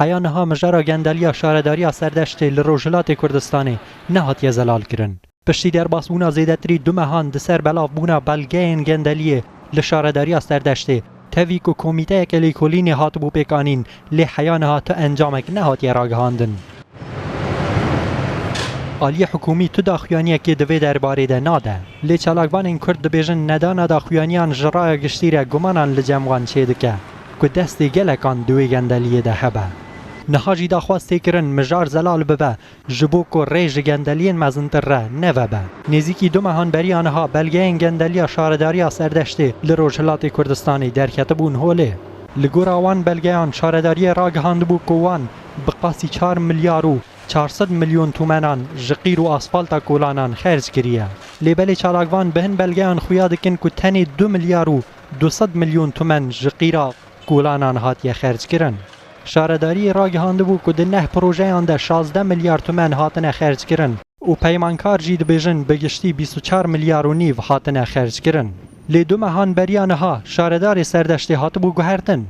حیانها مجارا گندلیا شارداریا سردشت لروجلات کردستانی نهاتیه زلال کرن. پشتی در باسبونا زیدتری دو مهان دسر بلاف بونا بلگین گندلیه لشارداریا سردشت تاوی که کمیته کلیکولینی هات بو پیکانین لی حیانها تا انجامک نهاتیه راگهاندن. آلی حکومی تو داخویانیه که دوی درباره ده ناده. لی چالاکبان این کرد دبیجن ندانا داخویانیان جرای گشتیره گمانان لجموان چه دکه که دستی گلکان دوی گندلیه ده هبه. نهاجی داخواسته کرن مجار زلال ببه جبو که ریج گندلیین مزنتر ره نوه به. نزیکی دو مهان بری آنها بلگه این گندلیا شارداریا سردشته لروجلات کردستانی درکت بون هوله. لگور آوان بلگه آن شارداری راگهاند بو که وان بقاسی 4 میلیارد و 400 میلیون تومنان جقیر و آسفالتا کولانان خرج کریه. لیبل چالاکوان بهن بلگه آن خویا دکن که تنی 2 میلیارد و 200 میلیون تومن جقیرا کولانان هاتیه خرج کرن. شارداری راگهانده بو که ده 9 پروژه آن ده 16 میلیارد تومن هاتنه خرج کرن و پیمانکار جید بیجن بگشتی 24 میلیارد و نیو هاتنه خرج کرن. لی دو مهان بریانها شاردار سردشتی هات بو گوهرتن.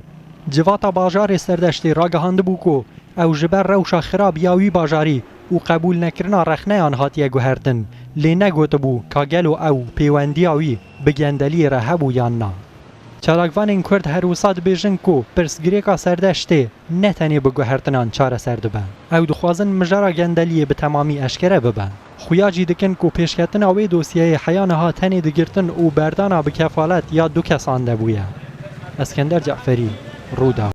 جواتا باجار سردشتی راگهانده بو که او جبر روشا خراب یاوی باجاری و قبول نکرنا رخنه آن هاتیه گوهرتن لی نگوت بو کاگلو او پیوندیاوی بگندلی ره بو یا نا. چالاکوان این کرد هر وساد بیجن کو پرسگریکا سردشته نتنی بگوهرتنان چاره سردبه. او دخوازن مجارا گندلیه به تمامی اشکره ببه. خویا جیدکن کو پیشکتن اوی دوسیه حیانها تنی دگرتن و بردانا به کفالت یا دو کسان ده بویه. اسکندر جعفری، رودا.